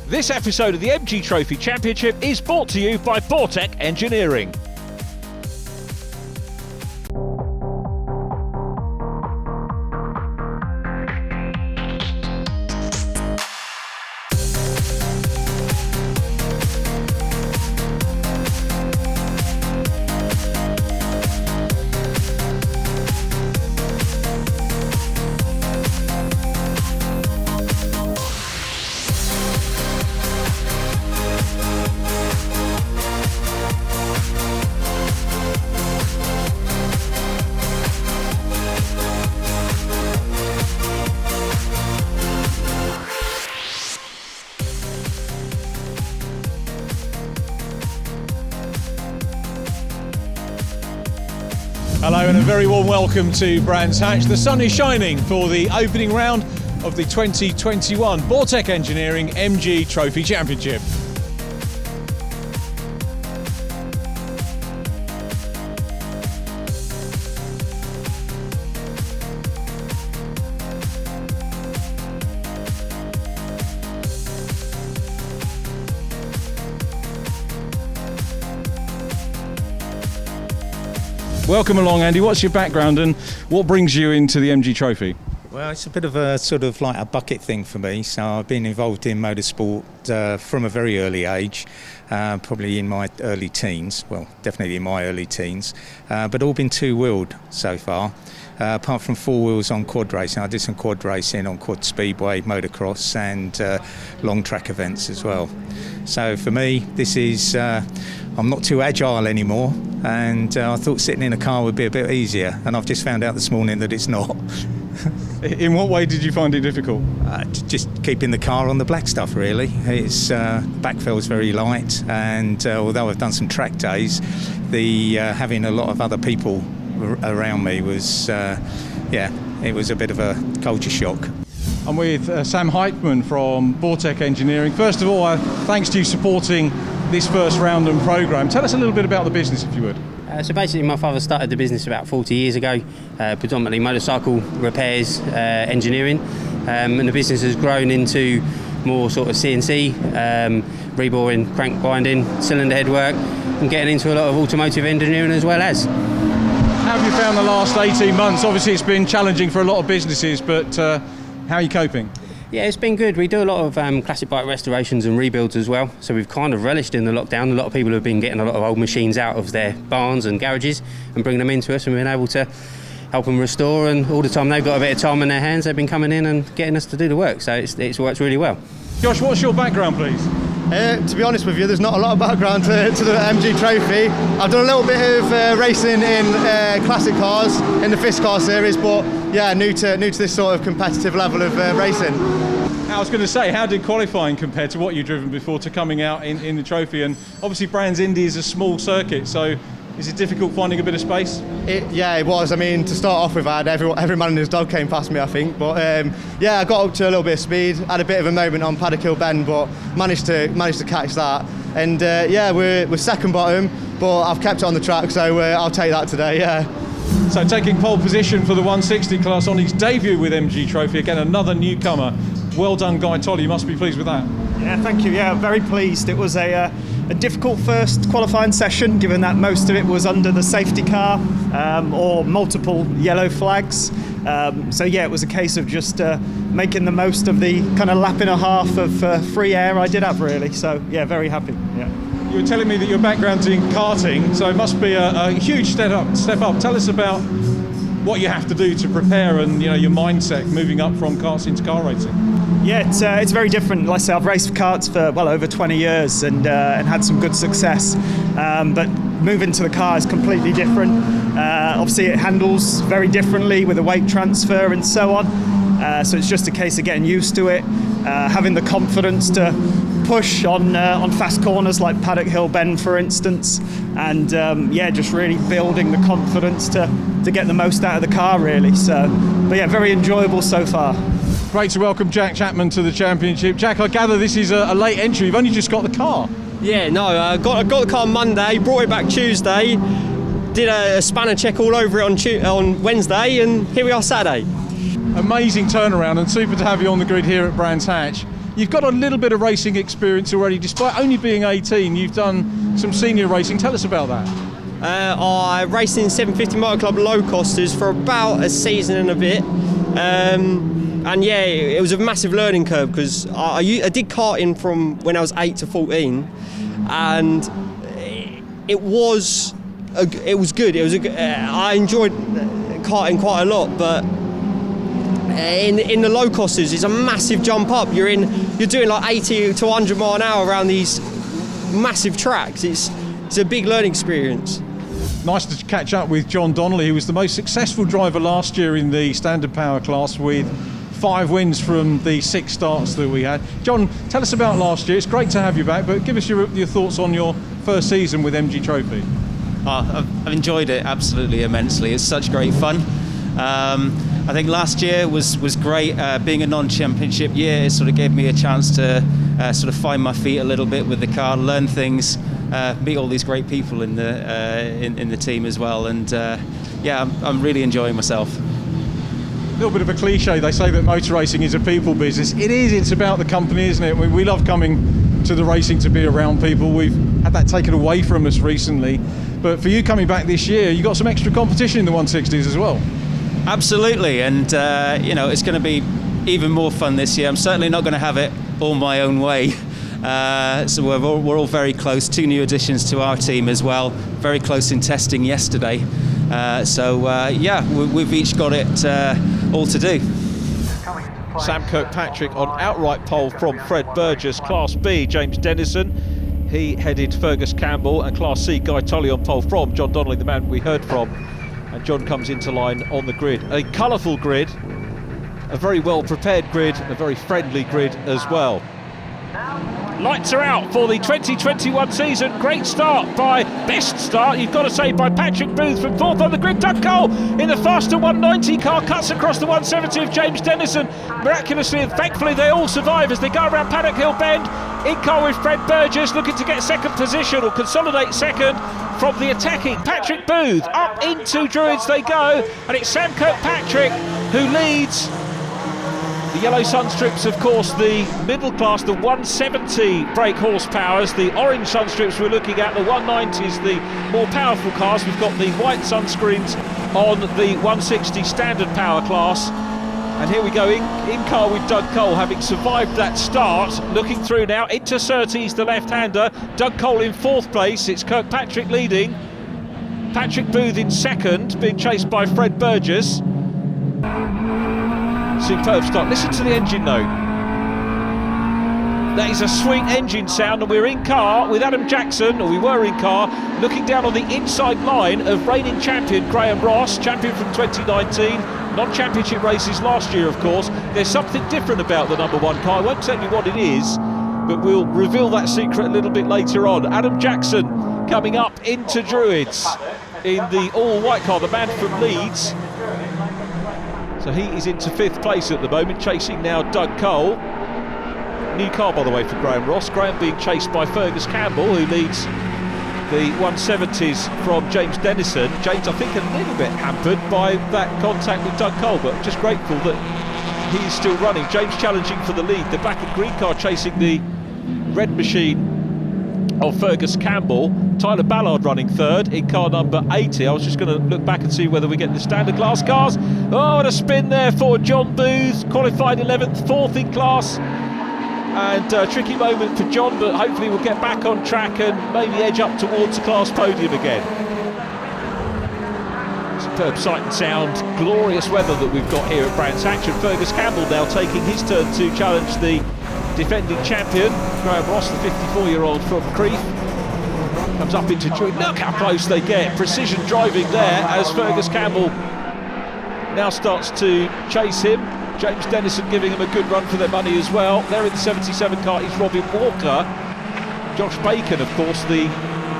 This episode of the MG Trophy Championship is brought to you by Vortec Engineering. Hello and a very warm welcome to Brands Hatch. The sun is shining for the opening round of the 2021 Vortec Engineering MG Trophy Championship. Welcome along, Andy. What's your background and what brings you into the MG Trophy? Well, it's a bit of a sort of like a bucket thing for me. So I've been involved in motorsport from a very early age, probably in my early teens. Well, definitely in my early teens, but all been two-wheeled so far. Apart from four wheels on quad racing, I did some quad racing on quad speedway, motocross and long track events as well. So for me, this is, I'm not too agile anymore, and I thought sitting in a car would be a bit easier, and I've just found out this morning that it's not. In what way did you find it difficult? Just keeping the car on the black stuff, really. It's back feels very light, and although I've done some track days, the having a lot of other people around me was, it was a bit of a culture shock. I'm with Sam Heitman from Vortec Engineering. First of all, thanks to you supporting this first round and programme. Tell us a little bit about the business, if you would. So basically my father started the business about 40 years ago, predominantly motorcycle repairs, engineering, and the business has grown into more sort of CNC, reboring, crank binding, cylinder head work, and getting into a lot of automotive engineering as well as. How have you found the last 18 months? Obviously it's been challenging for a lot of businesses, but how are you coping? Yeah, it's been good. We do a lot of classic bike restorations and rebuilds as well, so we've kind of relished in the lockdown. A lot of people have been getting a lot of old machines out of their barns and garages and bringing them into us, and we've been able to help them restore, and all the time they've got a bit of time in their hands, they've been coming in and getting us to do the work, so it's worked really well. Josh, what's your background, please? To be honest with you, there's not a lot of background to the MG Trophy. I've done a little bit of racing in classic cars in the Fist Car series, but yeah, new to this sort of competitive level of racing. I was going to say, how did qualifying compare to what you've driven before to coming out in the trophy? And obviously Brands Indy is a small circuit, so is it difficult finding a bit of space? It was. I mean, to start off with, I had every man and his dog came past me, I think. But I got up to a little bit of speed, had a bit of a moment on Paddock Hill Bend, but managed to catch that. And we're second bottom, but I've kept it on the track, so I'll take that today. Yeah. So taking pole position for the 160 class on his debut with MG Trophy, again another newcomer. Well done, Guy Tolley. You must be pleased with that. Yeah, thank you. Yeah, very pleased. It was a difficult first qualifying session, given that most of it was under the safety car or multiple yellow flags. It was a case of just making the most of the kind of lap and a half of free air I did have, really. So yeah, very happy. Yeah. You were telling me that your background's in karting, so it must be a huge step up. Tell us about what you have to do to prepare and your mindset moving up from karts into car racing. Yeah, it's very different. Like I say, I've raced karts for well over 20 years and had some good success. But moving to the car is completely different. Obviously, it handles very differently with the weight transfer and so on. So it's just a case of getting used to it, having the confidence to push on fast corners like Paddock Hill Bend, for instance, and just really building the confidence to get the most out of the car, really. So, but yeah, very enjoyable so far. Great to welcome Jack Chapman to the championship. Jack, I gather this is a late entry. You've only just got the car. Yeah, no, I got the car Monday, brought it back Tuesday, did a spanner check all over it on Wednesday, and here we are Saturday. Amazing turnaround, and super to have you on the grid here at Brands Hatch. You've got a little bit of racing experience already, despite only being 18. You've done some senior racing. Tell us about that. I raced in 750 Motor Club low costers for about a season and a bit. And yeah, it was a massive learning curve because I did karting from when I was 8 to 14, and it was good. I enjoyed karting quite a lot, but in the low costers, it's a massive jump up. You're doing like 80 to 100 mile an hour around these massive tracks. It's a big learning experience. Nice to catch up with John Donnelly, who was the most successful driver last year in the standard power class with 5 wins from the 6 starts that we had. John, tell us about last year. It's great to have you back, but give us your thoughts on your first season with MG Trophy. I've enjoyed it absolutely immensely. It's such great fun. I think last year was great. Being a non-championship year, it sort of gave me a chance to sort of find my feet a little bit with the car, learn things, meet all these great people in the team as well, and yeah, I'm really enjoying myself. A little bit of a cliche, they say that motor racing is a people business. It is, it's about the company, isn't it? We love coming to the racing to be around people. We've had that taken away from us recently, but for you coming back this year, you got some extra competition in the 160s as well. Absolutely, and it's going to be even more fun this year. I'm certainly not going to have it all my own way. So we're all very close. 2 new additions to our team as well. Very close in testing yesterday. We've each got it all to do. Sam Kirkpatrick on outright pole from Fred Burgess. Class B, James Dennison. He headed Fergus Campbell, and Class C, Guy Tolley on pole from John Donnelly, the man we heard from. And John comes into line on the grid. A colourful grid, a very well prepared grid, a very friendly grid as well. Lights are out for the 2021 season. Great start best start, you've got to say, by Patrick Booth from 4th on the grid. Doug Cole in the faster 190 car cuts across the 170 of James Dennison. Miraculously and thankfully they all survive as they go around Paddock Hill Bend. In car with Fred Burgess, looking to get second position or consolidate second from the attacking Patrick Booth. Up into Druids they go, and it's Sam Kirkpatrick who leads. The yellow sunstrips, of course, the middle class, the 170 brake horsepowers. The orange sunstrips we're looking at, the 190s, the more powerful cars. We've got the white sunscreens on the 160 standard power class. And here we go, in car with Doug Cole, having survived that start. Looking through now, into Surtees, the left-hander. Doug Cole in 4th place, it's Kirkpatrick leading. Patrick Booth in 2nd, being chased by Fred Burgess. Superb start. Listen to the engine note. That is a sweet engine sound, and we're in car with Adam Jackson, or we were in car, looking down on the inside line of reigning champion Graham Ross, champion from 2019, non-championship races last year, of course. There's something different about the number 1 car. I won't tell you what it is, but we'll reveal that secret a little bit later on. Adam Jackson coming up into Druids in the all-white car, the man from Leeds. So he is into 5th place at the moment, chasing now Doug Cole. New car, by the way, for Graham Ross. Graham being chased by Fergus Campbell, who leads the 170s from James Dennison. James, I think, a little bit hampered by that contact with Doug Cole, but just grateful that he is still running. James challenging for the lead. The black and green car chasing the red machine of Fergus Campbell. Tyler Ballard running 3rd in car number 80. I was just going to look back and see whether we get the standard class cars. Oh, and a spin there for John Booth, qualified 11th, 4th in class. And a tricky moment for John, but hopefully we'll get back on track and maybe edge up towards the class podium again. Superb sight and sound, glorious weather that we've got here at Brands Hatch, and Fergus Campbell now taking his turn to challenge the defending champion, Graham Ross, the 54-year-old from Crieff. Comes up into Druid. Look how close they get. Precision driving there as Fergus Campbell now starts to chase him. James Dennison giving him a good run for their money as well. There in the 77 car is Robin Walker. Josh Bacon, of course, the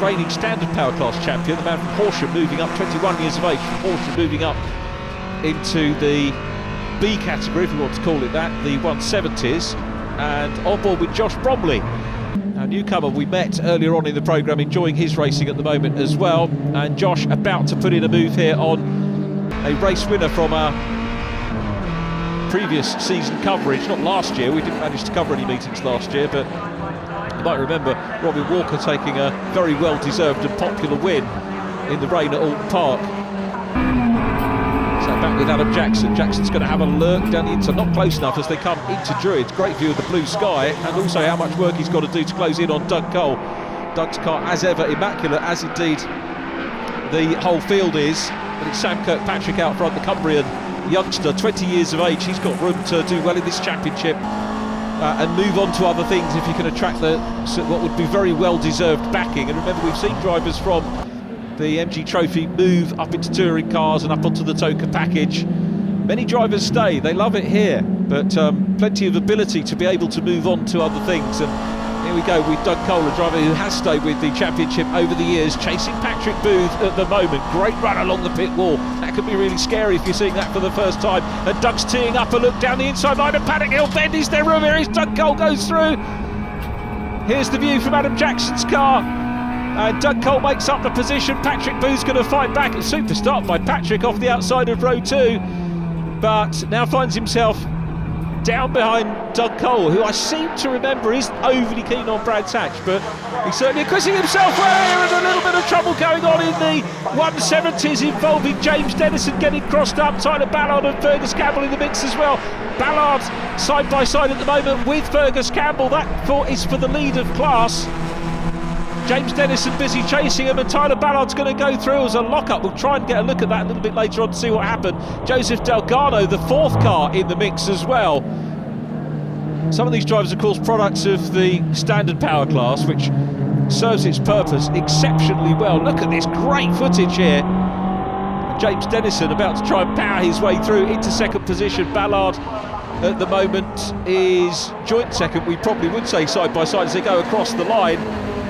reigning standard power class champion, the man from Horsham, moving up, 21 years of age, from Horsham moving up into the B category, if we want to call it that, the 170s. And on board with Josh Bromley, our newcomer we met earlier on in the programme, enjoying his racing at the moment as well. And Josh about to put in a move here on a race winner from our previous season coverage, not last year, we didn't manage to cover any meetings last year, but you might remember Robin Walker taking a very well-deserved and popular win in the rain at Alton Park. So back with Adam Jackson. Jackson's going to have a lurk down the inside, not close enough as they come into Druids. Great view of the blue sky, and also how much work he's got to do to close in on Doug Cole. Doug's car, as ever, immaculate, as indeed the whole field is. But it's Sam Kirkpatrick out front, the Cumbrian youngster, 20 years of age. He's got room to do well in this championship and move on to other things if he can attract what would be very well-deserved backing. And remember, we've seen drivers from the MG Trophy move up into touring cars and up onto the Toka package. Many drivers stay, they love it here, but plenty of ability to be able to move on to other things. And here we go with Doug Cole, a driver who has stayed with the championship over the years, chasing Patrick Booth at the moment. Great run along the pit wall. That could be really scary if you're seeing that for the first time. And Doug's teeing up a look down the inside line of Paddock Hill Bend. Is there room here as Doug Cole goes through? Here's the view from Adam Jackson's car. And Doug Cole makes up the position. Patrick Booth's going to fight back. It's super start by Patrick off the outside of row 2. But now finds himself down behind Doug Cole, who I seem to remember isn't overly keen on Brands Hatch, but he's certainly acquitting himself well, and a little bit of trouble going on in the 170s involving James Dennison getting crossed up. Tyler Ballard and Fergus Campbell in the mix as well. Ballard side by side at the moment with Fergus Campbell. That is for the lead of class. James Dennison busy chasing him, and Tyler Ballard's going to go through as a lock-up. We'll try and get a look at that a little bit later on to see what happened. Joseph Delgado, the 4th car in the mix as well. Some of these drivers, of course, products of the standard power class, which serves its purpose exceptionally well. Look at this great footage here. James Dennison about to try and power his way through into second position. Ballard at the moment is joint second, we probably would say, side by side as they go across the line.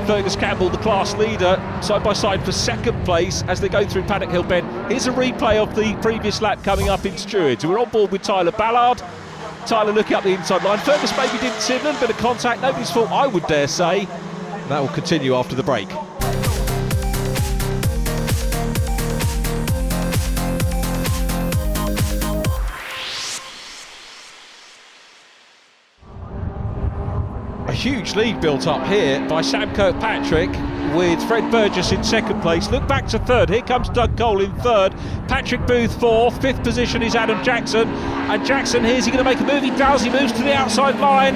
Fergus Campbell, the class leader, side by side for second place as they go through Paddock Hill Bend. Here's a replay of the previous lap coming up into Druids. We're on board with Tyler Ballard. Tyler looking up the inside line. Fergus maybe didn't see a little bit of contact. Nobody's fault, I would dare say. And that will continue after the break. A huge lead built up here by Sam Kirkpatrick with Fred Burgess in second place. Look back to third. Here comes Doug Cole in third. Patrick Booth fourth. Fifth position is Adam Jackson. And Jackson, here's he going to make a move? He does. He moves to the outside line.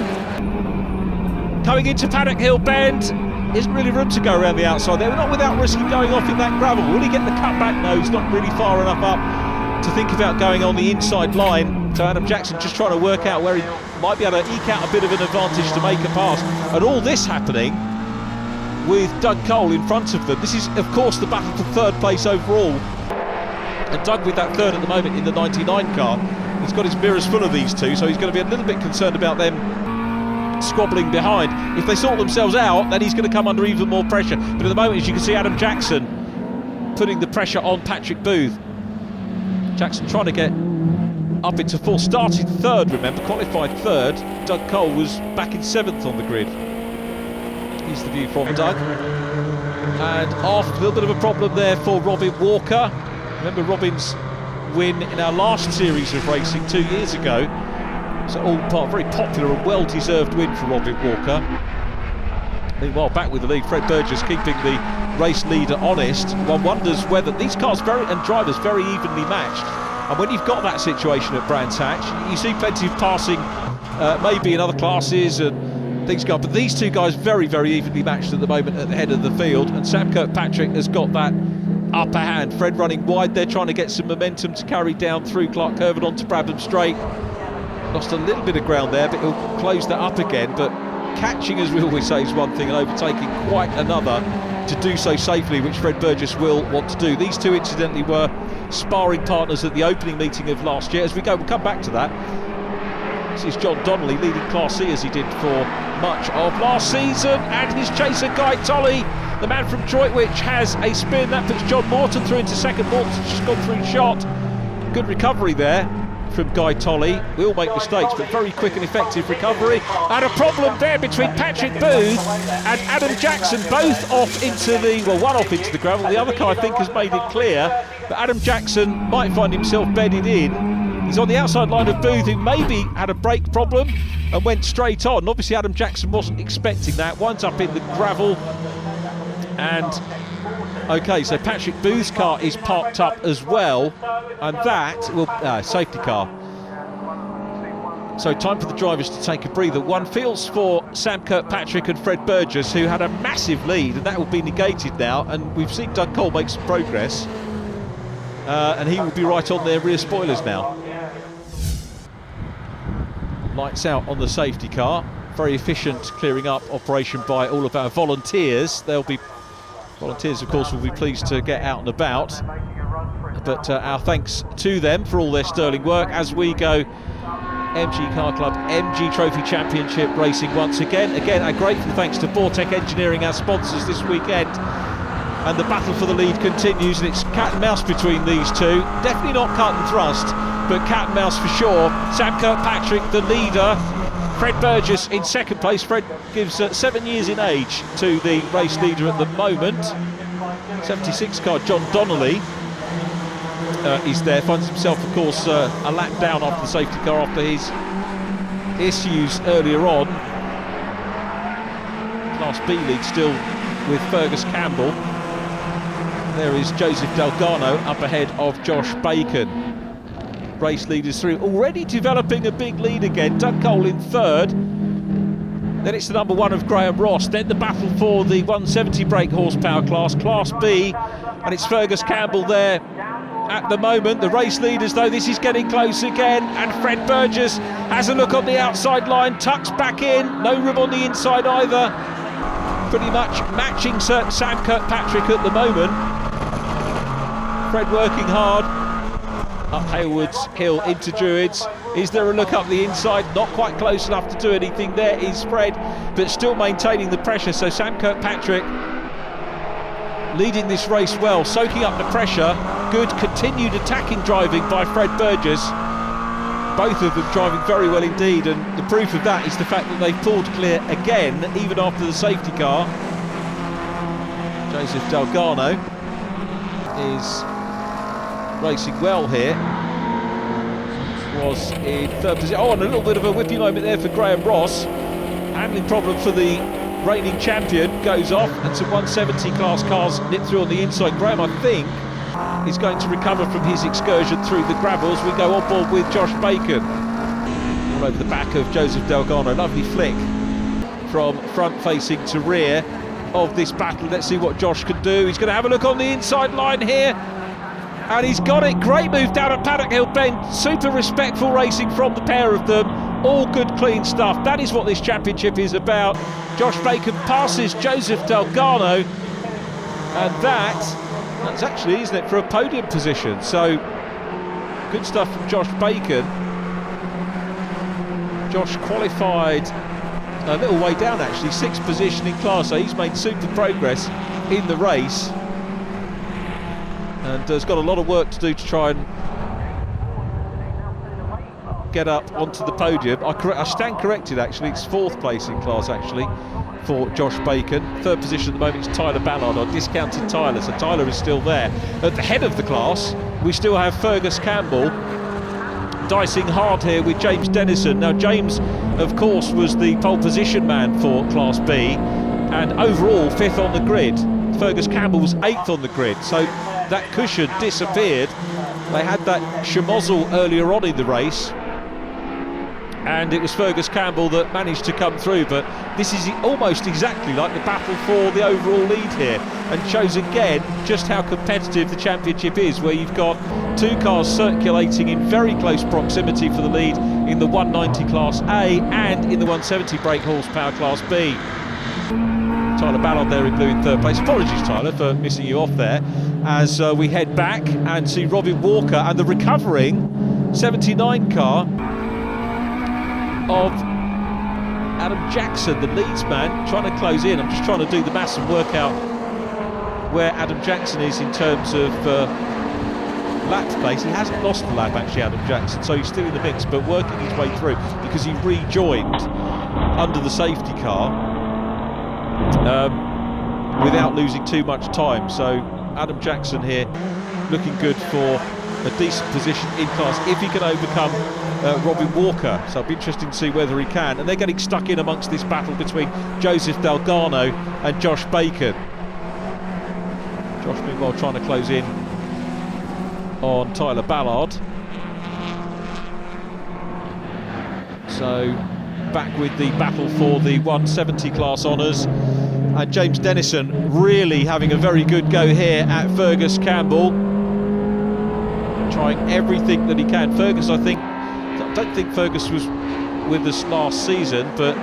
Coming into Paddock Hill Bend. Isn't really room to go around the outside there. We're not without risking going off in that gravel. Will he get the cutback? No, he's not really far enough up to think about going on the inside line. So Adam Jackson just trying to work out where he might be able to eke out a bit of an advantage to make a pass. And all this happening with Doug Cole in front of them. This is, of course, the battle for third place overall. And Doug with that third at the moment in the 99 car. He's got his mirrors full of these two, so he's going to be a little bit concerned about them squabbling behind. If they sort themselves out, then he's going to come under even more pressure. But at the moment, as you can see, Adam Jackson putting the pressure on Patrick Booth. Jackson trying to get up into fourth, started third, remember, qualified third. Doug Cole was back in seventh on the grid. Here's the view from Doug. And off, a little bit of a problem there for Robin Walker. Remember Robin's win in our last series of racing 2 years ago. So all part, very popular and well-deserved win for Robin Walker. Meanwhile, back with the lead, Fred Burgess keeping the race leader honest. One wonders whether these cars and drivers very evenly matched. And when you've got that situation at Brands Hatch, you see plenty of passing, maybe in other classes and things go up. But these two guys very, very evenly matched at the moment at the head of the field. And Sam Kirkpatrick has got that upper hand. Fred running wide there, trying to get some momentum to carry down through Clark Curve and onto Brabham Straight. Lost a little bit of ground there, but he'll close that up again. But catching, as we always say, is one thing, and overtaking quite another, to do so safely, which Fred Burgess will want to do. These two, incidentally, were sparring partners at the opening meeting of last year. As we go, we'll come back to that. This is John Donnelly leading Class C as he did for much of last season, and his chaser Guy Tolley, the man from Droitwich, has a spin that puts John Morton through into second. Morton's just gone through shot. Good recovery there from Guy Tolley. We all make mistakes, but very quick and effective recovery. And a problem there between Patrick Booth and Adam Jackson, both off into the, well, one off into the gravel. The other car, I think, has made it clear that Adam Jackson might find himself bedded in. He's on the outside line of Booth, who maybe had a brake problem and went straight on. Obviously Adam Jackson wasn't expecting that. Winds up in the gravel. And okay, so Patrick Booth's car is parked up as well, and that will safety car. So time for the drivers to take a breather. One feels for Sam Kirkpatrick and Fred Burgess, who had a massive lead, and that will be negated now. And we've seen Doug Cole make some progress, and he will be right on their rear spoilers now. Lights out on the safety car. Very efficient clearing up operation by all of our volunteers. Volunteers, of course, will be pleased to get out and about. But our thanks to them for all their sterling work as we go MG Car Club MG Trophy Championship racing once again. Again, a grateful thanks to Vortec Engineering, our sponsors this weekend. And the battle for the lead continues, and it's cat and mouse between these two. Definitely not cut and thrust, but cat and mouse for sure. Sam Kirkpatrick, the leader. Fred Burgess in second place. Fred gives 7 years in age to the race leader at the moment. 76 car John Donnelly is there, finds himself, of course, a lap down after the safety car after his issues earlier on. Class B lead still with Fergus Campbell. There is Joseph Delgado up ahead of Josh Bacon. Race leaders through, already developing a big lead again. Doug Cole in third. Then it's the number 1 of Graham Ross. Then the battle for the 170 brake horsepower class, Class B, and it's Fergus Campbell there at the moment. The race leaders, though, this is getting close again, and Fred Burgess has a look on the outside line, tucks back in, no room on the inside either. Pretty much matching Sam Kirkpatrick at the moment. Fred working hard. Up Haywards Hill into Druids. Is there a look up the inside? Not quite close enough to do anything. There is Fred, but still maintaining the pressure. So Sam Kirkpatrick leading this race well, soaking up the pressure. Good continued attacking driving by Fred Burgess. Both of them driving very well indeed, and the proof of that is the fact that they've pulled clear again, even after the safety car. Joseph Delgado is racing well here. Was in third position. Oh, and a little bit of a whippy moment there for Graham Ross. Handling problem for the reigning champion goes off, and some 170 class cars nip through on the inside. Graham, I think, is going to recover from his excursion through the gravel as we go on board with Josh Bacon. All over the back of Joseph Delgado. Lovely flick from front facing to rear of this battle. Let's see what Josh can do. He's going to have a look on the inside line here. And he's got it. Great move down at Paddock Hill Bend. Super respectful racing from the pair of them. All good, clean stuff. That is what this championship is about. Josh Bacon passes Joseph Delgado. And that's actually, isn't it, for a podium position. So, good stuff from Josh Bacon. Josh qualified a little way down, actually. 6th position in Class A. He's made super progress in the race. And has got a lot of work to do to try and get up onto the podium. I stand corrected, actually. It's 4th place in class, actually, for Josh Bacon. 3rd position at the moment is Tyler Ballard. I discounted Tyler, so Tyler is still there. At the head of the class, we still have Fergus Campbell dicing hard here with James Dennison. Now, James, of course, was the pole position man for Class B, and overall 5th on the grid. Fergus Campbell was 8th on the grid, so that cushion disappeared. They had that schmozzle earlier on in the race, and it was Fergus Campbell that managed to come through. But this is almost exactly like the battle for the overall lead here, and shows again just how competitive the championship is, where you've got 2 cars circulating in very close proximity for the lead in the 190 Class A and in the 170 brake horsepower Class B. Tyler Ballard there in blue in 3rd place. Apologies, Tyler, for missing you off there. As we head back and see Robin Walker and the recovering 79 car of Adam Jackson, the Leeds man, trying to close in. I'm just trying to do the maths and work out where Adam Jackson is in terms of lap place. He hasn't lost the lap, actually, Adam Jackson, so he's still in the mix, but working his way through because he rejoined under the safety car without losing too much time. So Adam Jackson here looking good for a decent position in class if he can overcome Robin Walker. So it'll be interesting to see whether he can. And they're getting stuck in amongst this battle between Joseph Delgado and Josh Bacon. Josh meanwhile trying to close in on Tyler Ballard. So back with the battle for the 170 class honours, and James Dennison really having a very good go here at Fergus Campbell, trying everything that he can. I don't think Fergus was with us last season, but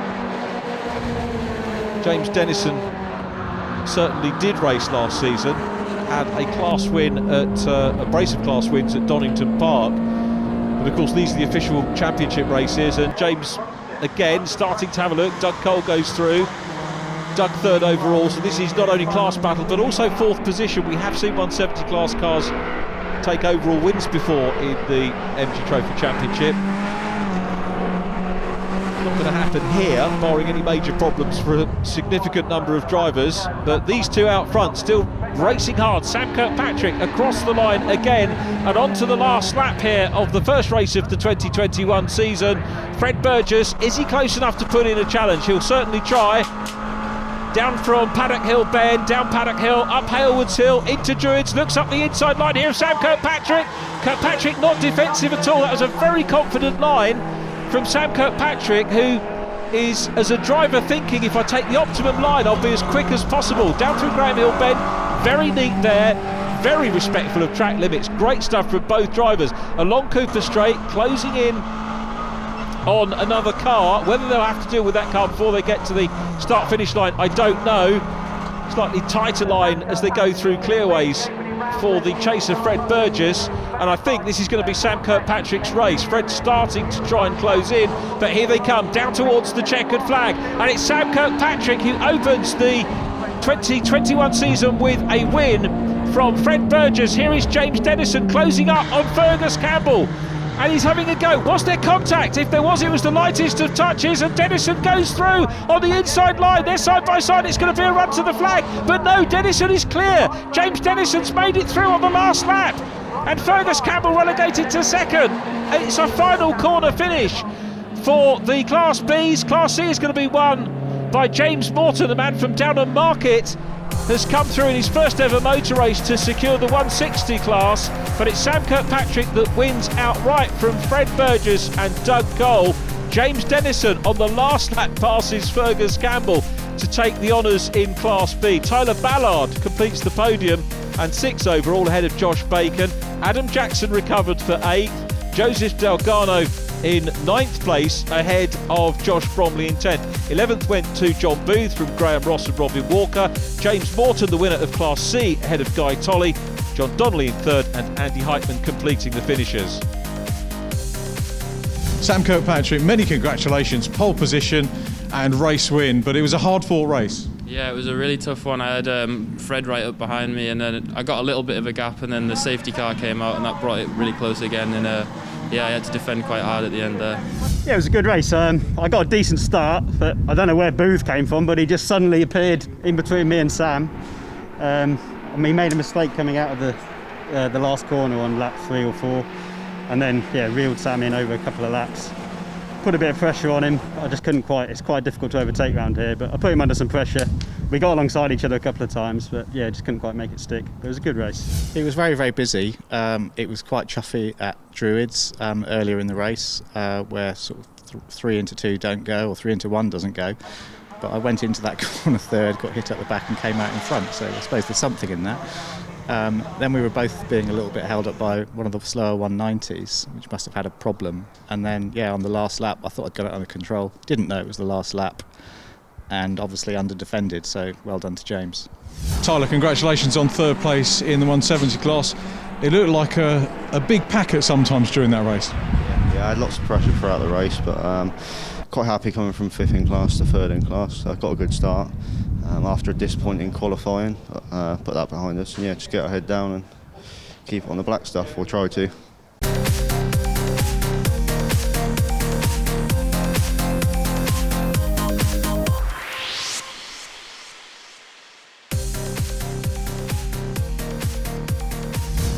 James Dennison certainly did race last season, had a class win at a brace of class wins at Donington Park. But of course these are the official championship races, and James again starting to have a look. Doug Cole goes through. Doug third overall, so this is not only class battle but also fourth position. We have seen 170 class cars take overall wins before in the MG Trophy Championship. Not going to happen here, barring any major problems for a significant number of drivers, but these two out front still racing hard. Sam Kirkpatrick across the line again and on to the last lap here of the first race of the 2021 season. Fred Burgess, is he close enough to put in a challenge? He'll certainly try. Down from Paddock Hill Bend, down Paddock Hill, up Halewoods Hill, into Druids, looks up the inside line here of Sam Kirkpatrick. Kirkpatrick not defensive at all. That was a very confident line from Sam Kirkpatrick, who is, as a driver, thinking if I take the optimum line I'll be as quick as possible. Down through Graham Hill Bend, very neat there, very respectful of track limits. Great stuff from both drivers. Along Cooper Straight, closing in on another car. Whether they'll have to deal with that car before they get to the start-finish line, I don't know. Slightly tighter line as they go through clearways for the chase of Fred Burgess, and I think this is going to be Sam Kirkpatrick's race. Fred starting to try and close in, but here they come down towards the checkered flag, and it's Sam Kirkpatrick who opens the 2021 season with a win from Fred Burgess. Here is James Dennison closing up on Fergus Campbell, and he's having a go. Was there contact? If there was, it was the lightest of touches, and Dennison goes through on the inside line. They're side by side. It's going to be a run to the flag, but no, Dennison is clear. James Dennison's made it through on the last lap, and Fergus Campbell relegated to second. It's a final corner finish for the Class Bs. Class C is going to be won by James Morton, the man from Downham Market. Has come through in his first ever motor race to secure the 160 class, but it's Sam Kirkpatrick that wins outright from Fred Burgess and Doug Cole. James Dennison on the last lap passes Fergus Campbell to take the honours in Class B. Tyler Ballard completes the podium and 6th overall ahead of Josh Bacon. Adam Jackson recovered for 8th. Joseph Delgado in 9th place ahead of Josh Bromley in 10th. 11th went to John Booth from Graham Ross and Robin Walker. James Morton, the winner of Class C, ahead of Guy Tolley. John Donnelly in 3rd and Andy Heitman completing the finishers. Sam Kirkpatrick, many congratulations, pole position and race win, but it was a hard-fought race. Yeah, it was a really tough one. I had Fred right up behind me, and then I got a little bit of a gap, and then the safety car came out and that brought it really close again, and yeah, I had to defend quite hard at the end there. Yeah, it was a good race. I got a decent start, but I don't know where Booth came from, but he just suddenly appeared in between me and Sam. He made a mistake coming out of the last corner on lap 3 or 4, and then reeled Sam in over a couple of laps. Put a bit of pressure on him. I just couldn't quite. It's quite difficult to overtake around here, but I put him under some pressure. We got alongside each other a couple of times, but just couldn't quite make it stick. But it was a good race. It was very, very busy. It was quite chuffy at Druids earlier in the race, where sort of 3 into 2 don't go, or 3 into 1 doesn't go. But I went into that corner third, got hit at the back and came out in front, so I suppose there's something in that. Then we were both being a little bit held up by one of the slower 190s, which must have had a problem. And then, on the last lap, I thought I'd got it under control. Didn't know it was the last lap, and obviously under-defended, so well done to James. Tyler, congratulations on 3rd place in the 170 class. It looked like a big packet sometimes during that race. Yeah, I had lots of pressure throughout the race, but quite happy coming from 5th in class to 3rd in class. So I got a good start. After a disappointing qualifying, put that behind us, and just get our head down and keep it on the black stuff, or try to.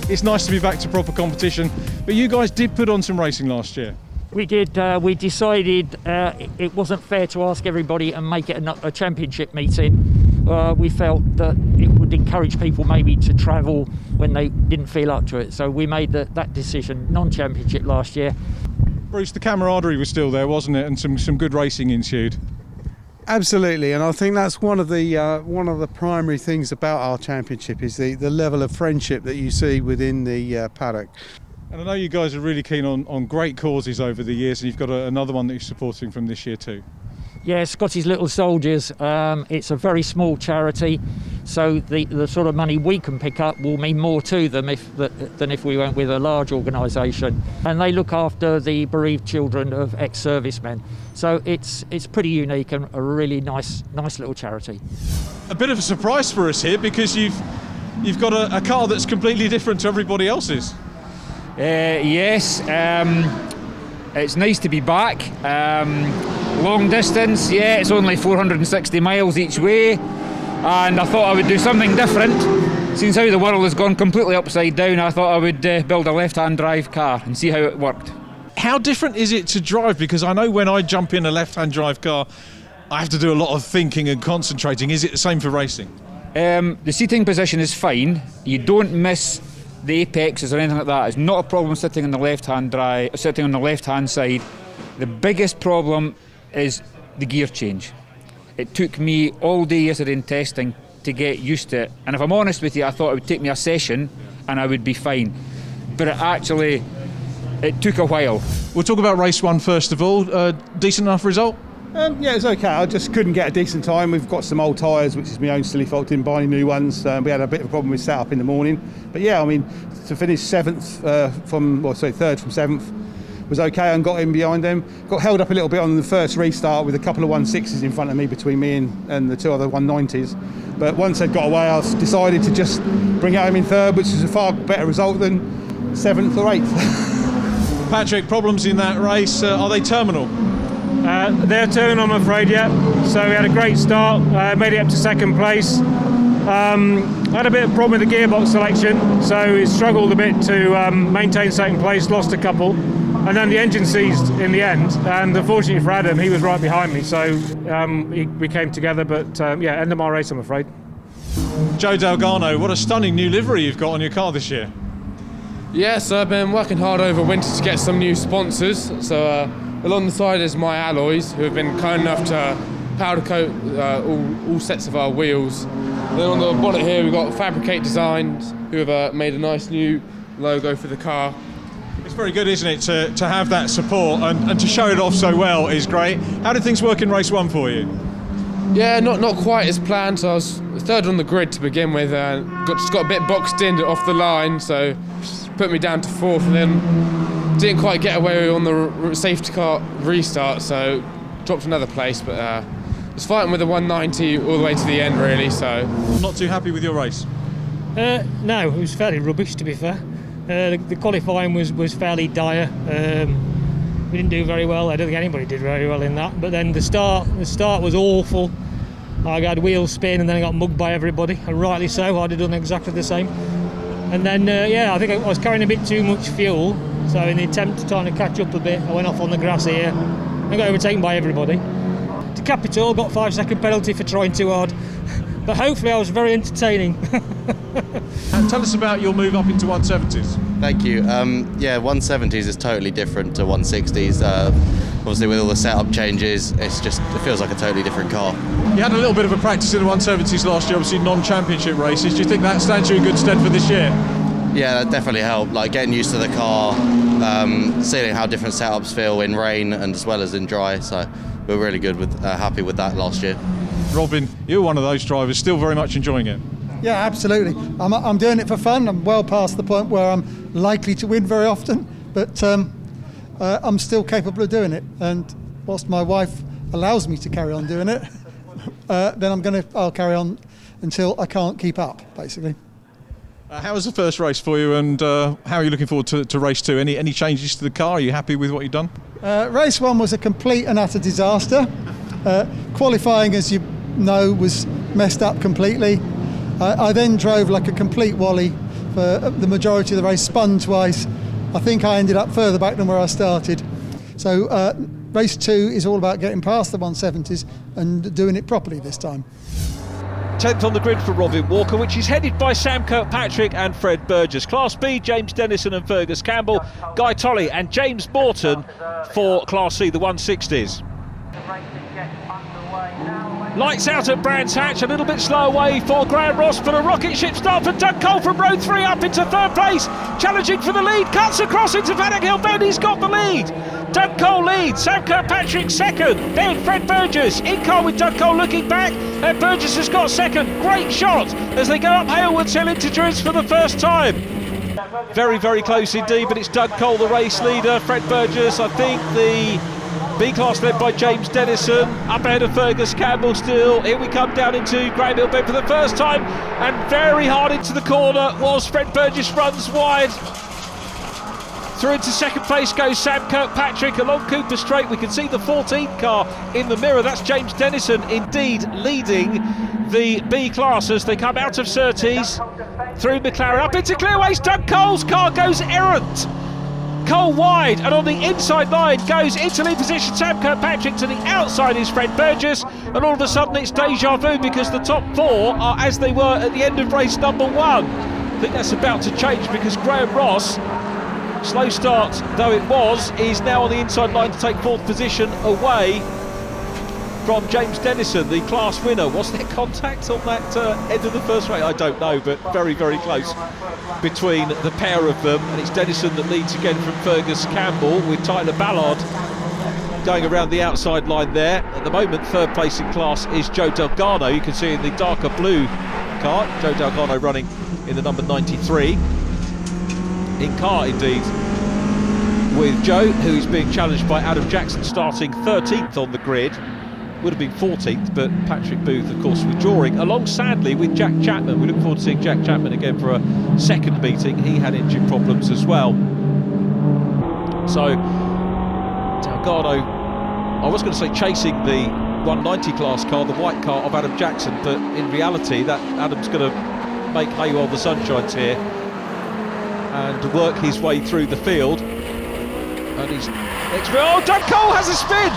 it's nice to be back to proper competition. But you guys did put on some racing last year. We did. We decided it wasn't fair to ask everybody and make it a championship meeting. We felt that it would encourage people maybe to travel when they didn't feel up to it. So we made that decision, non-championship last year. Bruce, the camaraderie was still there, wasn't it? And some good racing ensued. Absolutely, and I think that's one of the primary things about our championship is the level of friendship that you see within the paddock. And I know you guys are really keen on great causes over the years, and you've got another one that you're supporting from this year too. Yeah, Scotty's Little Soldiers. It's a very small charity, so the sort of money we can pick up will mean more to them than if we went with a large organisation. And they look after the bereaved children of ex-servicemen. So it's pretty unique and a really nice little charity. A bit of a surprise for us here because you've got a car that's completely different to everybody else's. Yes, it's nice to be back. Long distance, yeah, it's only 460 miles each way, and I thought I would do something different. Since how the world has gone completely upside down, I thought I would build a left-hand drive car and see how it worked. How different is it to drive? Because I know when I jump in a left-hand drive car, I have to do a lot of thinking and concentrating. Is it the same for racing? The seating position is fine. You don't miss the apexes or anything like that. It's not a problem sitting on the left-hand side. The biggest problem is the gear change. It took me all day yesterday in testing to get used to it, and if I'm honest with you, I thought it would take me a session and I would be fine, but it took a while. We'll talk about race one first of all. Decent enough result? Yeah, it was okay. I just couldn't get a decent time. We've got some old tyres, which is my own silly fault, didn't buy any new ones. We had a bit of a problem with setup in the morning, but yeah, I mean, to finish third from 7th was okay, and got in behind them. Got held up a little bit on the first restart with a couple of 1.6s in front of me between me and the two other 1.90s. But once they'd got away, I decided to just bring it home in third, which is a far better result than 7th or 8th. Patrick, problems in that race, are they terminal? They're terminal, I'm afraid, yeah. So we had a great start, made it up to second place. Had a bit of problem with the gearbox selection, so it struggled a bit to maintain second place, lost a couple. And then the engine seized in the end, and unfortunately for Adam, he was right behind me, so we came together, but yeah, end of my race, I'm afraid. Joe Delgado, what a stunning new livery you've got on your car this year. Yeah, so I've been working hard over winter to get some new sponsors. So along the side is My Alloys, who have been kind enough to powder coat all sets of our wheels. And then on the bonnet here we've got Fabricate Designs, who have made a nice new logo for the car. It's very good, isn't it, to have that support and to show it off so well is great. How did things work in race one for you? Yeah, not quite as planned. So I was third on the grid to begin with, and just got a bit boxed in off the line, so put me down to fourth, and then didn't quite get away on the safety car restart, so dropped another place. But was fighting with a 190 all the way to the end, really. So not too happy with your race? No, it was fairly rubbish, to be fair. The qualifying was fairly dire. We didn't do very well. I don't think anybody did very well in that. But then the start was awful. I had wheel spin and then I got mugged by everybody, and rightly so. I'd have done exactly the same. And then yeah, I think I was carrying a bit too much fuel. So in the attempt to try and catch up a bit, I went off on the grass here and got overtaken by everybody. To cap it all, got 5-second penalty for trying too hard. But hopefully I was very entertaining. And tell us about your move up into 170s. Thank you. Yeah, 170s is totally different to 160s. Obviously with all the setup changes, it feels like a totally different car. You had a little bit of a practice in the 170s last year, obviously non-championship races. Do you think that stands you in good stead for this year? Yeah, that definitely helped. Like getting used to the car, seeing how different setups feel in rain and as well as in dry. So we're really good with, happy with that last year. Robin, you're one of those drivers, still very much enjoying it. Yeah, absolutely. I'm doing it for fun. I'm well past the point where I'm likely to win very often, but I'm still capable of doing it. And whilst my wife allows me to carry on doing it, then I'll carry on until I can't keep up, basically. How was the first race for you, and how are you looking forward to race two? Any changes to the car? Are you happy with what you've done? Race one was a complete and utter disaster. Qualifying, as you know, was messed up completely. I then drove like a complete wally for the majority of the race, spun twice. I think I ended up further back than where I started. So race 2 is all about getting past the 170s and doing it properly this time. 10th on the grid for Robin Walker, which is headed by Sam Kirkpatrick and Fred Burgess. Class B, James Dennison and Fergus Campbell, Guy Tolley and James Morton for Class C, the 160s. Lights out at Brands Hatch, a little bit slow away for Graham Ross, but a rocket ship start for Doug Cole from row 3 up into 3rd place, challenging for the lead, cuts across into Paddock Hill Bend, he's got the lead. Doug Cole leads, Sam Kirkpatrick 2nd, then Fred Burgess in car with Doug Cole looking back, and Burgess has got 2nd. Great shot as they go up Halewoods Hill into Druids for the first time. Very, very close indeed, but it's Doug Cole the race leader. Fred Burgess, I think the B-class led by James Dennison, up ahead of Fergus Campbell still. Here we come down into Graham Hill Bend for the first time, and very hard into the corner was Fred Burgess, runs wide. Through into 2nd place goes Sam Kirkpatrick along Cooper Straight. We can see the 14th car in the mirror. That's James Dennison indeed leading the B class as they come out of Surtees through McLaren up into Clearways. Doug Cole's car goes errant. Cole wide, and on the inside line goes into lead position Sam Kirkpatrick. To the outside is Fred Burgess, and all of a sudden it's deja vu because the top 4 are as they were at the end of race number 1. I think that's about to change because Graham Ross, slow start though it was, is now on the inside line to take 4th position away from James Dennison, the class winner. Was there contact on that end of the first race? I don't know, but very, very close between the pair of them, and it's Dennison that leads again from Fergus Campbell, with Tyler Ballard going around the outside line there. At the moment, 3rd place in class is Joe Delgado. You can see in the darker blue car, Joe Delgado running in the number 93. In car indeed with Joe, who is being challenged by Adam Jackson, starting 13th on the grid. Would have been 14th, but Patrick Booth of course withdrawing, along sadly with Jack Chapman. We look forward to seeing Jack Chapman again for a 2nd meeting. He had engine problems as well. So Delgado, I was going to say chasing the 190 class car, the white car of Adam Jackson, but in reality that Adam's going to make hay while the sun shines here and work his way through the field. And he's Doug Cole has a spin.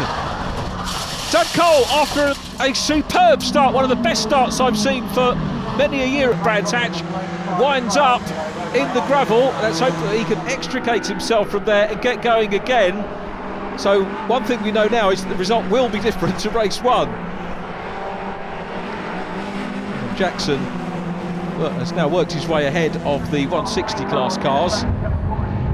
Doug Cole, after a superb start, one of the best starts I've seen for many a year at Brands Hatch, winds up in the gravel. Let's hope that he can extricate himself from there and get going again. So one thing we know now is that the result will be different to race 1. Jackson has now worked his way ahead of the 160 class cars,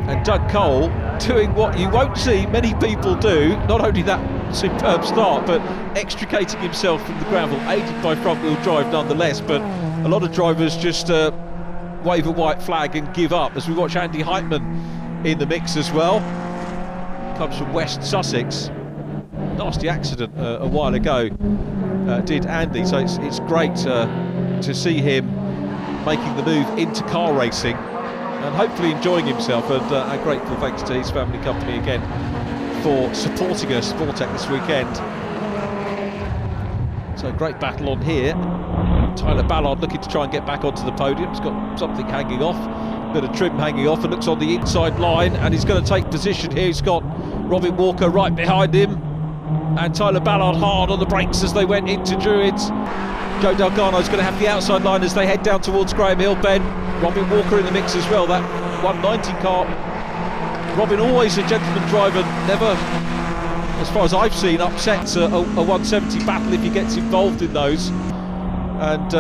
and Doug Cole doing what you won't see many people do, not only that superb start but extricating himself from the gravel, aided by front wheel drive nonetheless. But a lot of drivers just wave a white flag and give up, as we watch Andy Heitman in the mix as well. Comes from West Sussex, nasty accident a while ago, did Andy, so it's great to see him making the move into car racing and hopefully enjoying himself, and a grateful thanks to his family company again for supporting us, Vortec, this weekend. So great battle on here. Tyler Ballard looking to try and get back onto the podium. He's got something hanging off, bit of trim hanging off, and looks on the inside line, and he's going to take position here. He's got Robin Walker right behind him, and Tyler Ballard hard on the brakes as they went into Druids. Joe Delgano's going to have the outside line as they head down towards Graham Hill Bend. Robin Walker in the mix as well, that 190 car. Robin, always a gentleman driver, never, as far as I've seen, upsets a 170 battle if he gets involved in those. And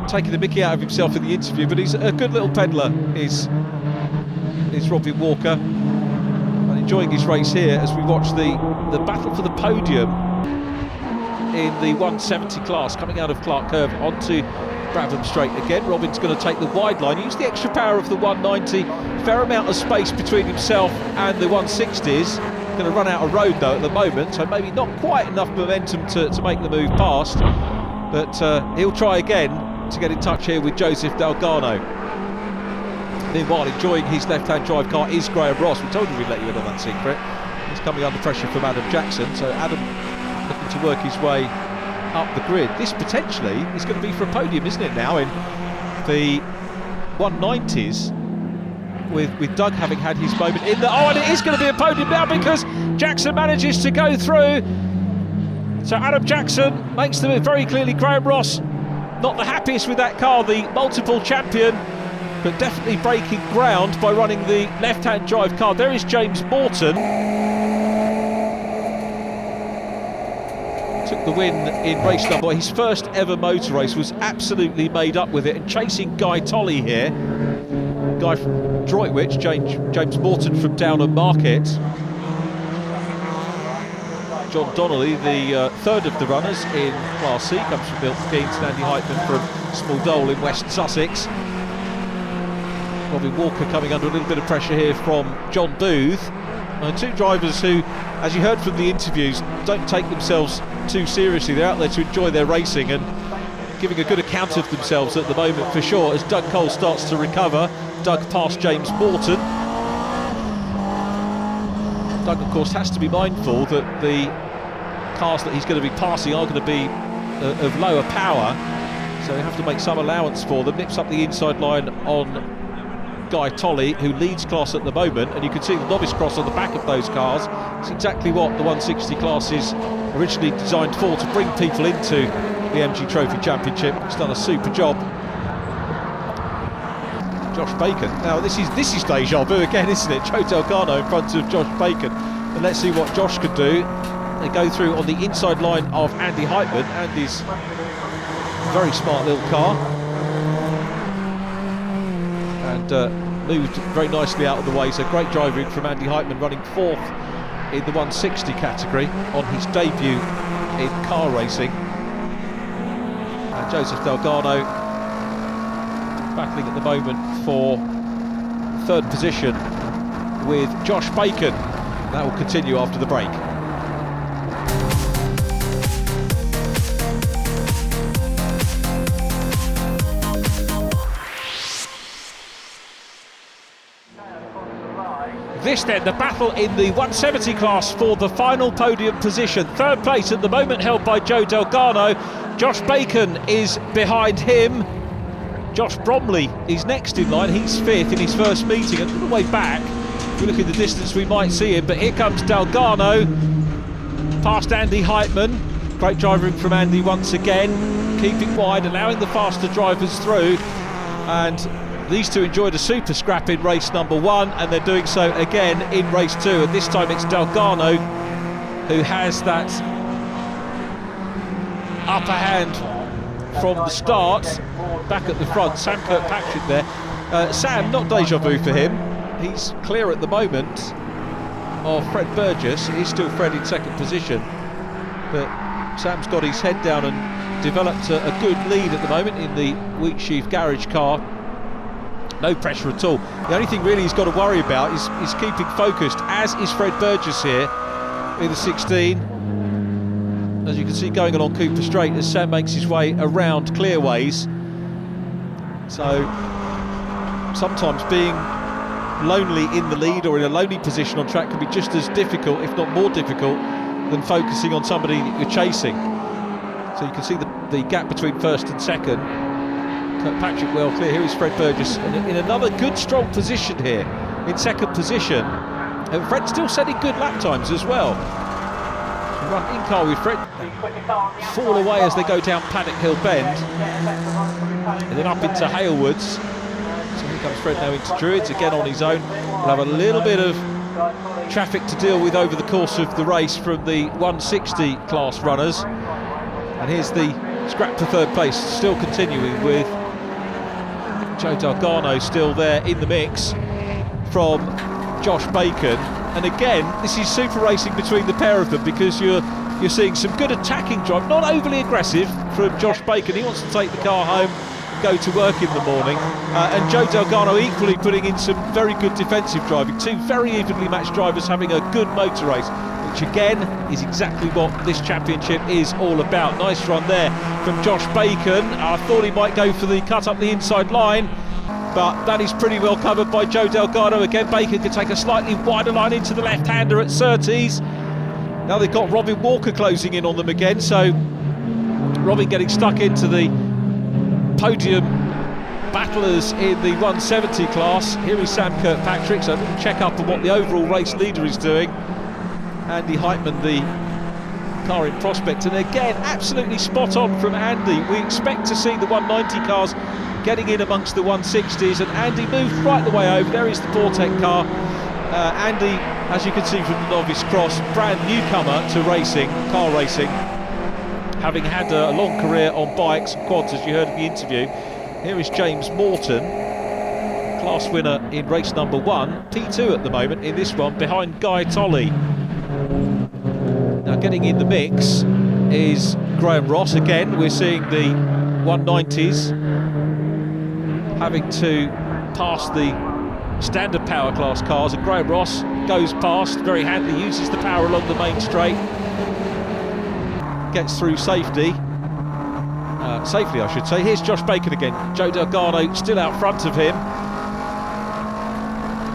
taking the mickey out of himself in the interview, but he's a good little peddler, is Robin Walker. And enjoying his race here as we watch the battle for the podium in the 170 class, coming out of Clark Curve onto Bradham Straight again. Robin's going to take the wide line, use the extra power of the 190, fair amount of space between himself and the 160s. Going to run out of road though at the moment, so maybe not quite enough momentum to make the move past, but he'll try again to get in touch here with Joseph Delgado. Meanwhile, enjoying his left-hand drive car is Graham Ross. We told you we'd let you in on that secret. He's coming under pressure from Adam Jackson, so Adam looking to work his way up the grid. This potentially is going to be for a podium, isn't it now, in the 190s, with Doug having had his moment in there. Oh, and it is going to be a podium now because Jackson manages to go through. So Adam Jackson makes them very clearly. Graham Ross, not the happiest with that car, the multiple champion, but definitely breaking ground by running the left-hand drive car. There is James Morton. Took the win in race number one. His first ever motor race, was absolutely made up with it, and chasing Guy Tolley here. Guy from Droitwich, James Morton from Downham Market. John Donnelly, the third of the runners in Class C, comes from Milton Keynes, and Andy Heitman from Small in West Sussex. Robin Walker coming under a little bit of pressure here from John Booth. Two drivers who, as you heard from the interviews, don't take themselves too seriously. They're out there to enjoy their racing and giving a good account of themselves at the moment for sure. As Doug Cole starts to recover, Doug past James Morton. Doug, of course, has to be mindful that the cars that he's going to be passing are going to be of lower power, so you have to make some allowance for them. Nips up the inside line on Guy Tolley, who leads class at the moment, and you can see the novice cross on the back of those cars. It's exactly what the 160 class is originally designed for, to bring people into the MG Trophy Championship. He's done a super job. Josh Bacon. Now this is deja vu again, isn't it? Joe Delgado in front of Josh Bacon, and let's see what Josh can do. They go through on the inside line of Andy Heitman. Andy's very smart little car, and moved very nicely out of the way. So great driving from Andy Heitman, running fourth in the 160 category on his debut in car racing. And Joseph Delgado battling at the moment for third position with Josh Bacon. That will continue after the break. This then, the battle in the 170 class for the final podium position. Third place at the moment held by Joe Delgado. Josh Bacon is behind him. Josh Bromley is next in line. He's fifth in his first meeting. A little way back. If we look at the distance, we might see him. But here comes Delgado past Andy Heitman. Great driving from Andy once again. Keeping wide, allowing the faster drivers through. And these two enjoyed a super scrap in race number one, and they're doing so again in race two. And this time it's Delgado who has that upper hand from the start. Back at the front, Sam Kirkpatrick there. Sam, not deja vu for him. He's clear at the moment of Fred Burgess. It is still Fred in second position, but Sam's got his head down and developed a good lead at the moment in the Wheatsheaf garage car. No pressure at all. The only thing really he's got to worry about is keeping focused, as is Fred Burgess here in the 16. As you can see, going along Cooper Straight as Sam makes his way around clearways. So sometimes being lonely in the lead or in a lonely position on track can be just as difficult, if not more difficult, than focusing on somebody that you're chasing. So you can see the gap between first and second. Kirkpatrick well clear. Here is Fred Burgess in another good strong position here in second position, and Fred still setting good lap times as well. Run in car with Fred, fall away as they go down Paddock Hill Bend and then up into Halewoods. So here comes Fred now into Druids again on his own. We'll have a little bit of traffic to deal with over the course of the race from the 160 class runners, and here's the scrap for third place still continuing with Joe Delgado still there in the mix from Josh Bacon. And again, this is super racing between the pair of them, because you're seeing some good attacking drive, not overly aggressive from Josh Bacon. He wants to take the car home and go to work in the morning. And Joe Delgado equally putting in some very good defensive driving. Two very evenly matched drivers having a good motor race, which again is exactly what this championship is all about. Nice run there from Josh Bacon. I thought he might go for the cut up the inside line, but that is pretty well covered by Joe Delgado. Again, Bacon could take a slightly wider line into the left-hander at Surtees. Now they've got Robin Walker closing in on them again, so Robin getting stuck into the podium battlers in the 170 class. Here is Sam Kirkpatrick, so a little check up on what the overall race leader is doing. Andy Heitman, the car in prospect, and again absolutely spot on from Andy. We expect to see the 190 cars getting in amongst the 160s, and Andy moved right the way over. There is the Vortec car. Andy, as you can see from the novice cross, brand newcomer to racing, car racing, having had a long career on bikes and quads, as you heard in the interview. Here is James Morton, class winner in race number 1, P2 at the moment in this one, behind Guy Tolley. Now getting in the mix is Graham Ross. Again, we're seeing the 190s having to pass the standard power class cars, and Graham Ross goes past very handily, uses the power along the main straight, gets through safely, I should say. Here's Josh Bacon again, Joe Delgado still out front of him,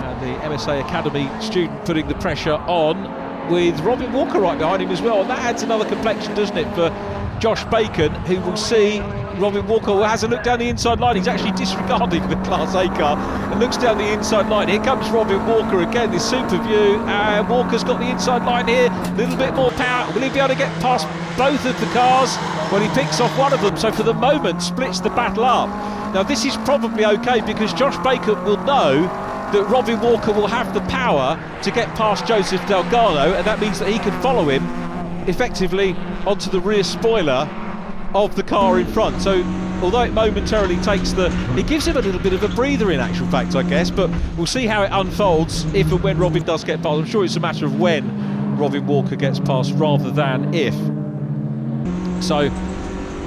and the MSA Academy student putting the pressure on, with Robin Walker right behind him as well, and that adds another complexion, doesn't it, for Josh Bacon, who will see Robin Walker, who has a look down the inside line. He's actually disregarding the Class A car and looks down the inside line. Here comes Robin Walker again, this super view, and Walker's got the inside line here, a little bit more power. Will he be able to get past both of the cars? Well, he picks off one of them, so for the moment splits the battle up. Now this is probably okay, because Josh Bacon will know that Robin Walker will have the power to get past Joseph Delgado, and that means that he can follow him effectively onto the rear spoiler of the car in front. So although it momentarily takes it gives him a little bit of a breather in actual fact, I guess, but we'll see how it unfolds if and when Robin does get past. I'm sure it's a matter of when Robin Walker gets past rather than if. So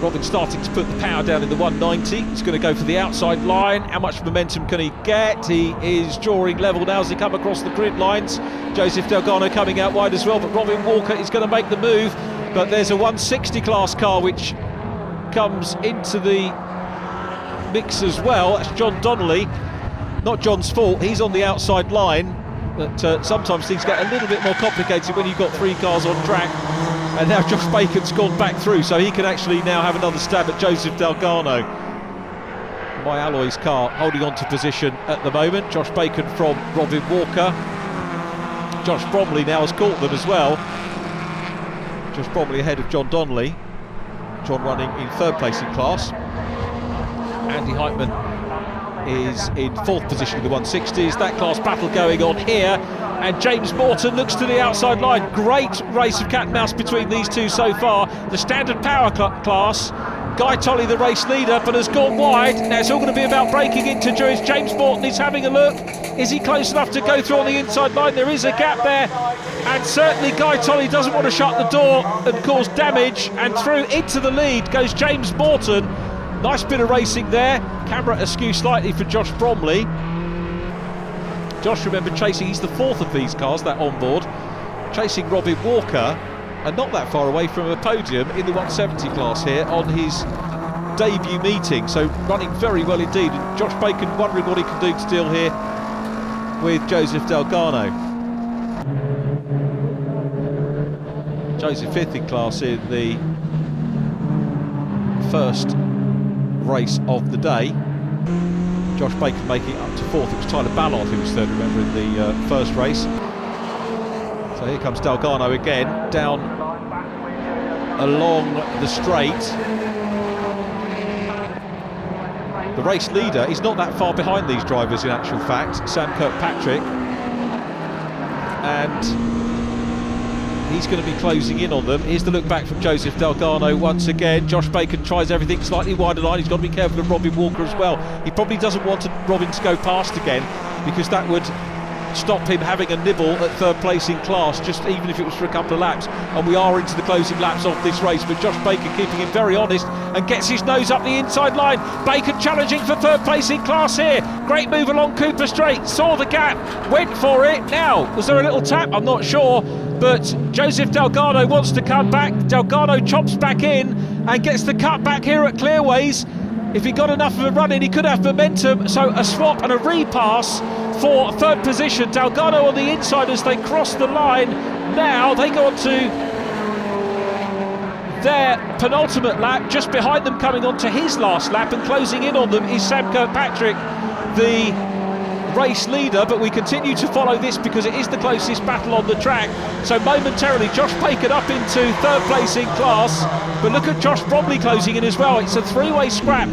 Robin starting to put the power down in the 190. He's going to go for the outside line. How much momentum can he get? He is drawing level now as he come across the grid lines. Joseph Delgado coming out wide as well, but Robin Walker is going to make the move. But there's a 160 class car which comes into the mix as well. That's John Donnelly. Not John's fault, he's on the outside line, but sometimes things get a little bit more complicated when you've got 3 cars on track. And now Josh Bacon's gone back through, so he can actually now have another stab at Joseph Delgado. My Alloy's car holding on to position at the moment. Josh Bacon from Robin Walker. Josh Bromley now has caught them as well. Josh Bromley ahead of John Donnelly. John running in 3rd place in class. Andy Heitman is in 4th position in the 160s. That class battle going on here, and James Morton looks to the outside line. Great race of cat and mouse between these two so far. The standard power class, Guy Tolley the race leader, but has gone wide. Now it's all going to be about breaking into Jewish. James Morton is having a look. Is he close enough to go through on the inside line? There is a gap there, and certainly Guy Tolley doesn't want to shut the door and cause damage, and through into the lead goes James Morton. Nice bit of racing there. Camera askew slightly for Josh Bromley. Josh, remember, chasing, he's the 4th of these cars, that onboard, chasing Robin Walker, and not that far away from a podium in the 170 class here on his debut meeting. So running very well indeed. And Josh Bacon wondering what he can do to deal here with Joseph Delgado. Joseph 5th in class in the first race of the day. Josh Bacon making it up to 4th. It was Tyler Ballard who was 3rd, remember, in the first race. So here comes Delgado again, down along the straight. The race leader is not that far behind these drivers in actual fact, Sam Kirkpatrick. And he's going to be closing in on them. Here's the look back from Joseph Delgado once again. Josh Bacon tries everything slightly wider line. He's got to be careful of Robin Walker as well. He probably doesn't want Robin to go past again, because that would stop him having a nibble at 3rd place in class, just even if it was for a couple of laps. And we are into the closing laps of this race, but Josh Bacon keeping him very honest and gets his nose up the inside line. Bacon challenging for 3rd place in class here. Great move along Cooper Straight, saw the gap, went for it. Now, was there a little tap? I'm not sure, but Joseph Delgado wants to come back. Delgado chops back in and gets the cut back here at Clearways. If he got enough of a run in, he could have momentum. So a swap and a repass for 3rd position. Delgado on the inside as they cross the line. Now they go on to their penultimate lap. Just behind them, coming on to his last lap and closing in on them, is Sam Kirkpatrick, the race leader, but we continue to follow this because it is the closest battle on the track. So momentarily Josh Bacon up into third place in class, but look at Josh Bromley closing in as well. It's a three-way scrap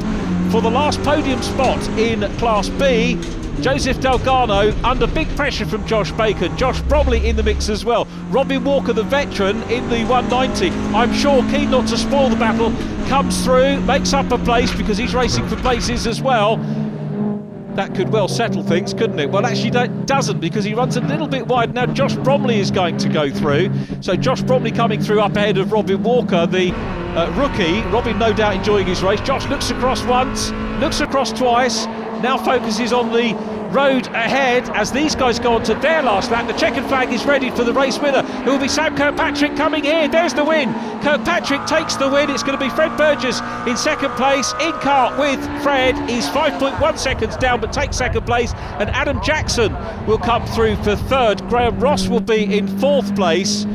for the last podium spot in Class B. Joseph Delgado under big pressure from Josh Bacon. Josh Bromley in the mix as well. Robin Walker, the veteran, in the 190. I'm sure keen not to spoil the battle, comes through, makes up a place because he's racing for places as well. That could well settle things, couldn't it? Well, actually that doesn't, because he runs a little bit wide. Now Josh Bromley is going to go through. So Josh Bromley coming through up ahead of Robin Walker, the rookie. Robin no doubt enjoying his race. Josh looks across once, looks across twice, now focuses on the road ahead as these guys go on to their last lap. The checkered flag is ready for the race winner, who will be Sam Kirkpatrick coming here. There's the win. Kirkpatrick takes the win. It's going to be Fred Burgess in second place. In kart with Fred, he's 5.1 seconds down but takes second place, and Adam Jackson will come through for third. Graham Ross will be in fourth place.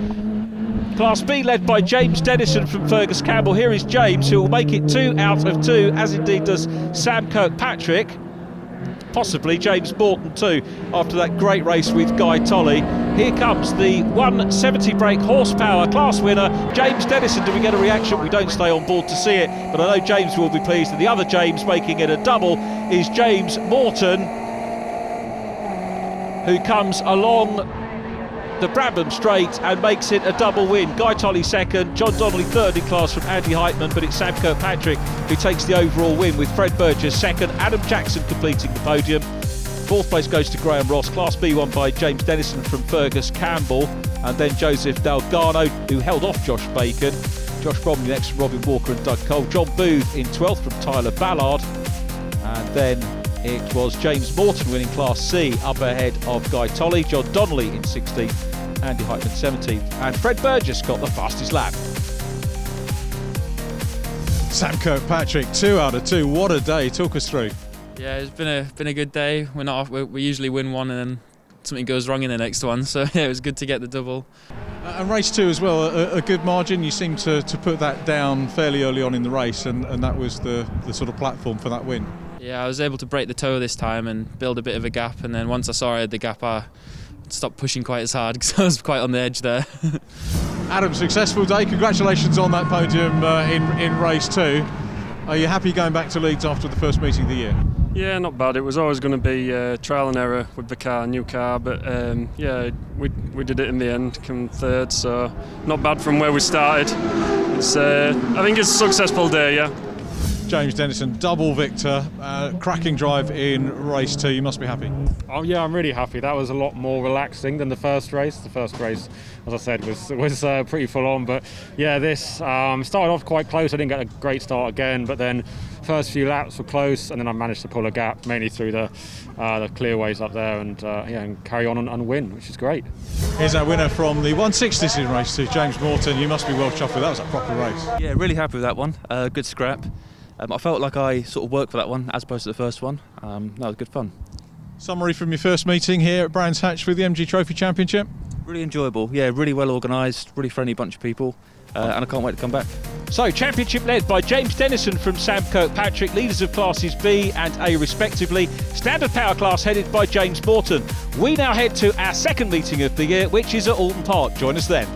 Class B led by James Dennison from Fergus Campbell. Here is James, who will make it 2 out of 2, as indeed does Sam Kirkpatrick. Possibly James Morton too, after that great race with Guy Tolley. Here comes the 170 brake horsepower class winner, James Dennison. Do we get a reaction? We don't stay on board to see it, but I know James will be pleased. And the other James making it a double is James Morton, who comes along the Brabham Straight and makes it a double win. Guy Tolley second, John Donnelly third in class from Andy Heitman, but it's Sam Kirkpatrick who takes the overall win, with Fred Burgess second, Adam Jackson completing the podium. Fourth place goes to Graham Ross. Class B won by James Dennison from Fergus Campbell, and then Joseph Delgado, who held off Josh Bacon. Josh Bromley next from Robin Walker and Doug Cole. John Booth in 12th from Tyler Ballard, and then it was James Morton winning Class C up ahead of Guy Tolley. John Donnelly in 16th, Andy Heitman 17th, and Fred Burgess got the fastest lap. Sam Kirkpatrick, 2 out of 2. What a day. Talk us through. Yeah, it's been a good day. We're not off, we usually win one and then something goes wrong in the next one, so yeah, it was good to get the double. And race 2 as well, a good margin. You seem to put that down fairly early on in the race, and that was the sort of platform for that win. Yeah, I was able to break the toe this time and build a bit of a gap, and then once I saw I had the gap, I stopped pushing quite as hard because I was quite on the edge there. Adam, successful day. Congratulations on that podium in race 2. Are you happy going back to Leeds after the first meeting of the year? Yeah, not bad. It was always going to be trial and error with the car, new car, but yeah, we did it in the end, come third, so not bad from where we started. It's I think it's a successful day, yeah. James Dennison, double victor, cracking drive in race 2. You must be happy. Oh yeah, I'm really happy. That was a lot more relaxing than the first race. The first race, as I said, was pretty full on. But yeah, this started off quite close. I didn't get a great start again, but then first few laps were close, and then I managed to pull a gap, mainly through the clearways up there, and and carry on and win, which is great. Here's our winner from the 160s in race 2, James Morton. You must be well chuffed with that. That was a proper race. Yeah, really happy with that one. Good scrap. I felt like I sort of worked for that one as opposed to the first one. That was good fun. Summary from your first meeting here at Brands Hatch for the MG Trophy Championship? Really enjoyable. Yeah, really well organised, really friendly bunch of people, and I can't wait to come back. So, championship led by James Dennison from Sam Kirkpatrick, leaders of classes B and A respectively. Standard power class headed by James Morton. We now head to our second meeting of the year, which is at Alton Park. Join us then.